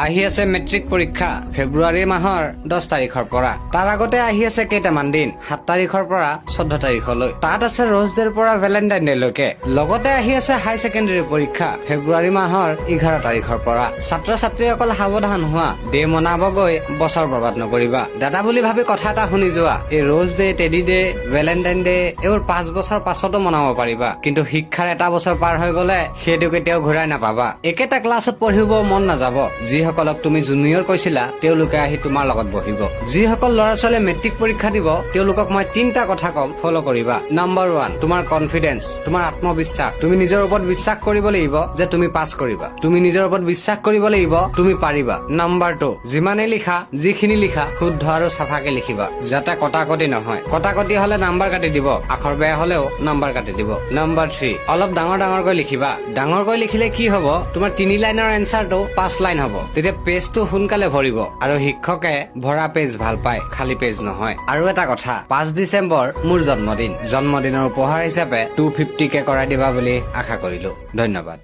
আহি আছে মেট্ৰিক পৰীক্ষা ফেব্ৰুৱাৰী মাহৰ 10 তাৰিখৰ পৰা। তাৰ আগতে আহি আছে কেইটামান দিন 7 তাৰিখৰ পৰা 14 তাৰিখলৈ। তাত আছে ৰ'জ ডেৰ পৰা ভেলেণ্টাইন ডে লৈকে। লগতে আহি আছে হাই ছেকেণ্ডেৰী পৰীক্ষা ফেব্ৰুৱাৰী মাহৰ 11 তাৰিখৰ পৰা। ছাত্ৰ ছাত্ৰীসকল সাৱধান হোৱা, ডে মনাব গৈ বছৰ বৰবাদ নকৰিবা। দাদা বুলি ভাবি কথা এটা শুনি যোৱা, এই rose day, teddy day, Valentine day এইবোৰ 5 বছৰ পাছতো মনাব পাৰিবা, কিন্তু শিক্ষাৰ এটা বছৰ পাৰ হৈ গলে সেইটো কেতিয়াও ঘূৰাই নাপাবা। একেটা ক্লাছত পঢ়িব মন নাযাব। যিসকলক তুমি জুনিয়ৰ কৈছিলা তেওঁলোকে আহি তোমাৰ লগত বহিব। যিসকল ল'ৰা ছোৱালীয়ে মেট্ৰিক পৰীক্ষা দিব তেওঁলোকক মই 3টা কথা কম, ফলো কৰিবা। নাম্বাৰ 1, তোমাৰ কনফিডেন্স, তোমাৰ আত্মবিশ্বাস। তুমি নিজৰ ওপৰত বিশ্বাস কৰিব লাগিব যে তুমি পাছ কৰিবা। তুমি নিজৰ ওপৰত বিশ্বাস কৰিব লাগিব তুমি পাৰিবা। নাম্বাৰ 2, যিমানে লিখা, যিখিনি লিখা শুদ্ধ আৰু চাফাকে লিখিবা, যাতে কটাকটি নহয়। কটাকটি হলে নাম্বাৰ কাটি দিব, আখৰ বেয়া হলেও নাম্বাৰ কাটি দিব। নাম্বাৰ 3, অলপ ডাঙৰকৈ লিখিবা। ডাঙৰকৈ লিখিলে কি হব, তোমাৰ 3 লাইনৰ এনচাৰটো 5 লাইন হব। তেতিয়া পেজটো সোনকালে ভৰিব, আৰু শিক্ষকে ভৰা পেজ ভাল পায়, খালী পেজ নহয়। আৰু এটা কথা, 5 ডিচেম্বৰ মোৰ জন্মদিনৰ উপহাৰ হিচাপে 250K কৰাই দিবা বুলি আশা কৰিলো। ধন্যবাদ।